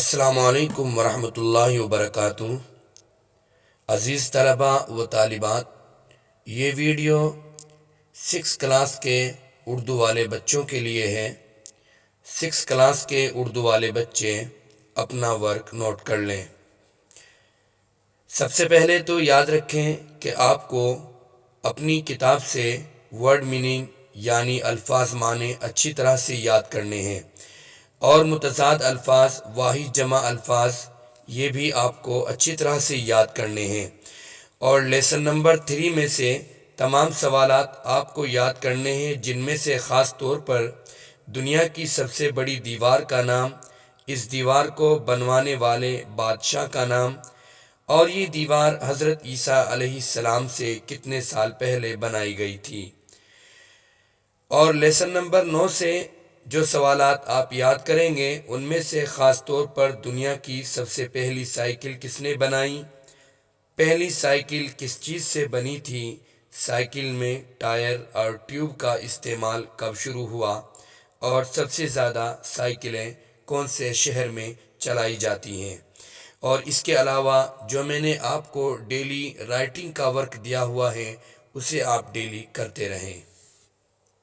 السلام علیکم ورحمۃ اللہ وبرکاتہ۔ عزیز طلباء و طالبات، یہ ویڈیو 6 کلاس کے اردو والے بچوں کے لیے ہے۔ 6 کلاس کے اردو والے بچے اپنا ورک نوٹ کر لیں۔ سب سے پہلے تو یاد رکھیں کہ آپ کو اپنی کتاب سے ورڈ میننگ یعنی الفاظ معنی اچھی طرح سے یاد کرنے ہیں، اور متضاد الفاظ، واحد جمع الفاظ، یہ بھی آپ کو اچھی طرح سے یاد کرنے ہیں۔ اور لیسن نمبر 3 میں سے تمام سوالات آپ کو یاد کرنے ہیں، جن میں سے خاص طور پر دنیا کی سب سے بڑی دیوار کا نام، اس دیوار کو بنوانے والے بادشاہ کا نام، اور یہ دیوار حضرت عیسیٰ علیہ السلام سے کتنے سال پہلے بنائی گئی تھی۔ اور لیسن نمبر 9 سے جو سوالات آپ یاد کریں گے، ان میں سے خاص طور پر دنیا کی سب سے پہلی سائیکل کس نے بنائی، پہلی سائیکل کس چیز سے بنی تھی، سائیکل میں ٹائر اور ٹیوب کا استعمال کب شروع ہوا، اور سب سے زیادہ سائیکلیں کون سے شہر میں چلائی جاتی ہیں۔ اور اس کے علاوہ جو میں نے آپ کو ڈیلی رائٹنگ کا ورک دیا ہوا ہے، اسے آپ ڈیلی کرتے رہیں۔